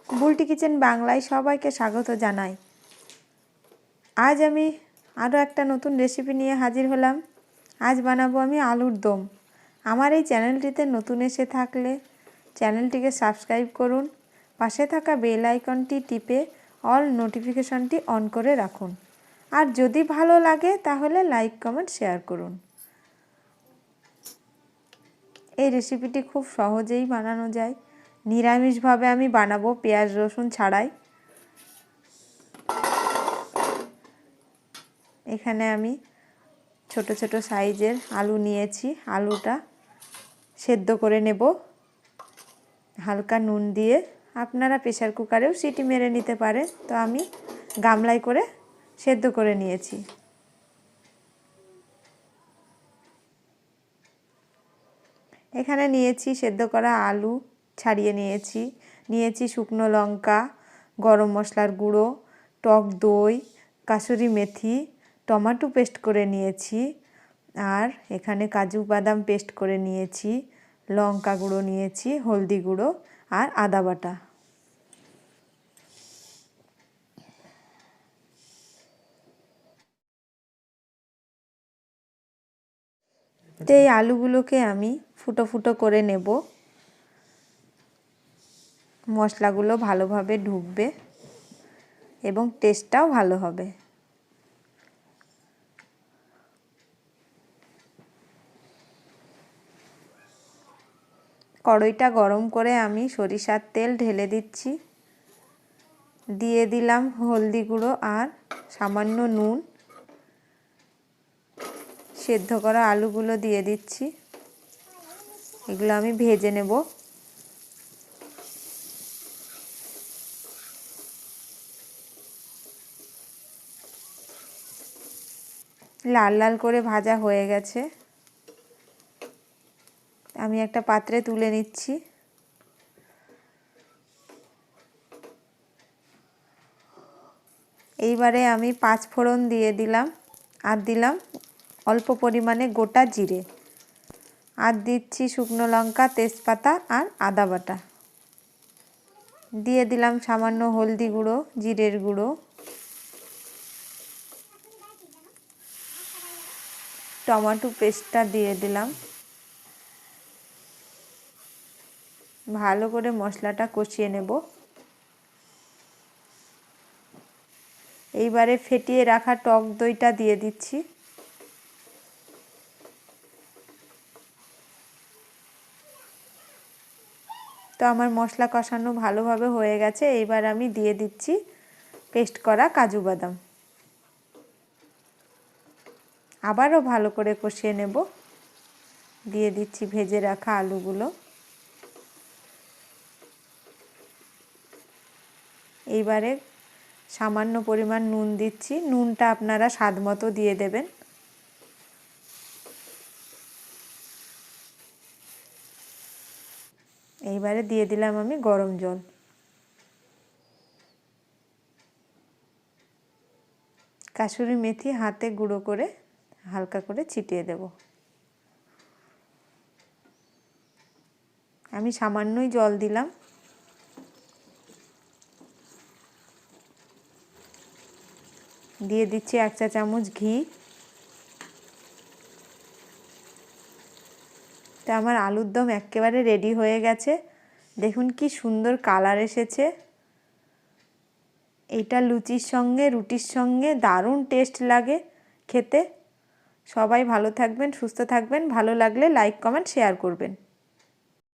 Bulti kitchen বাংলায় সবাইকে স্বাগত জানাই। আজ আমি আরও একটা নতুন রেসিপি নিয়ে হাজির হলাম। আজ বানাবো আমি আলুর দম। আমার এই চ্যানেলটিতে নতুন এসে থাকলে চ্যানেলটিকে সাবস্ক্রাইব করুন, পাশে থাকা বেল আইকনটি টিপে অল নোটিফিকেশনটি অন করে রাখুন। আর যদি ভালো লাগে তাহলে লাইক কমেন্ট শেয়ার করুন। এই রেসিপিটি খুব সহজেই বানানো যায়। নিরামিষভাবে আমি বানাবো, পেঁয়াজ রসুন ছাড়াই। এখানে আমি ছোট ছোট সাইজের আলু নিয়েছি। আলুটা সেদ্ধ করে নেব হালকা নুন দিয়ে। আপনারা প্রেসার কুকারেও সিটি মেরে নিতে পারেন, তো আমি গামলায় করে সেদ্ধ করে নিয়েছি। এখানে নিয়েছি সেদ্ধ করা আলু, ছাড়িয়ে নিয়েছি শুকনো লঙ্কা, গরম মশলার গুঁড়ো, টক দই, কাসুরি মেথি, টমেটো পেস্ট করে নিয়েছি, আর এখানে কাজু বাদাম পেস্ট করে নিয়েছি, লঙ্কা গুঁড়ো নিয়েছি, হলদি গুঁড়ো আর আদা বাটা। তো এই আলুগুলোকে আমি ফুটো ফুটো করে নেব। মশলাগুলো ভালোভাবে ঢুকবে এবং টেস্টটাও ভালো হবে। কড়াইটা গরম করে আমি সরিষার তেল ঢেলে দিচ্ছি। দিয়ে দিলাম হলদি গুঁড়ো আর সামান্য নুন। সেদ্ধ করা আলুগুলো দিয়ে দিচ্ছি। এগুলো আমি ভেজে নেব। লাল লাল করে ভাজা হয়ে গেছে। আমি একটা পাত্রে তুলে নিচ্ছি। এইবারে আমি 5 ফোড়ন দিয়ে দিলাম, আর দিলাম অল্প পরিমাণে গোটা জিরে, আর দিচ্ছি শুকনো লঙ্কা, তেজপাতা আর আদা বাটা। দিয়ে দিলাম সামান্য হলদি গুঁড়ো, জিরের গুঁড়ো, টমেটো পেস্টটা দিয়ে দিলাম। ভালো করে মশলাটা কষিয়ে নেব। এইবারে ফেটিয়ে রাখা টক দইটা দিয়ে দিচ্ছি। তো আমার মশলা কষানো ভালোভাবে হয়ে গেছে। এইবার আমি দিয়ে দিচ্ছি পেস্ট করা কাজু বাদাম। আবারও ভালো করে কষিয়ে নেব। দিয়ে দিচ্ছি ভেজে রাখা আলুগুলো। এইবারে সামান্য পরিমাণ নুন দিচ্ছি। নুনটা আপনারা স্বাদ মতো দিয়ে দেবেন। এইবারে দিয়ে দিলাম আমি গরম জল। কাসুরি মেথি হাতে গুঁড়ো করে হালকা করে ছিটিয়ে দেব। আমি সামান্যই জল দিলাম। দিয়ে দিচ্ছি 1 চা চামচ ঘি। তো আমার আলুর দম একেবারে রেডি হয়ে গেছে। দেখুন কি সুন্দর কালার এসেছে। এটা লুচির সঙ্গে, রুটির সঙ্গে দারুণ টেস্ট লাগে খেতে। সবাই ভালো থাকবেন, সুস্থ থাকবেন। ভালো লাগলে লাইক কমেন্ট শেয়ার করবেন।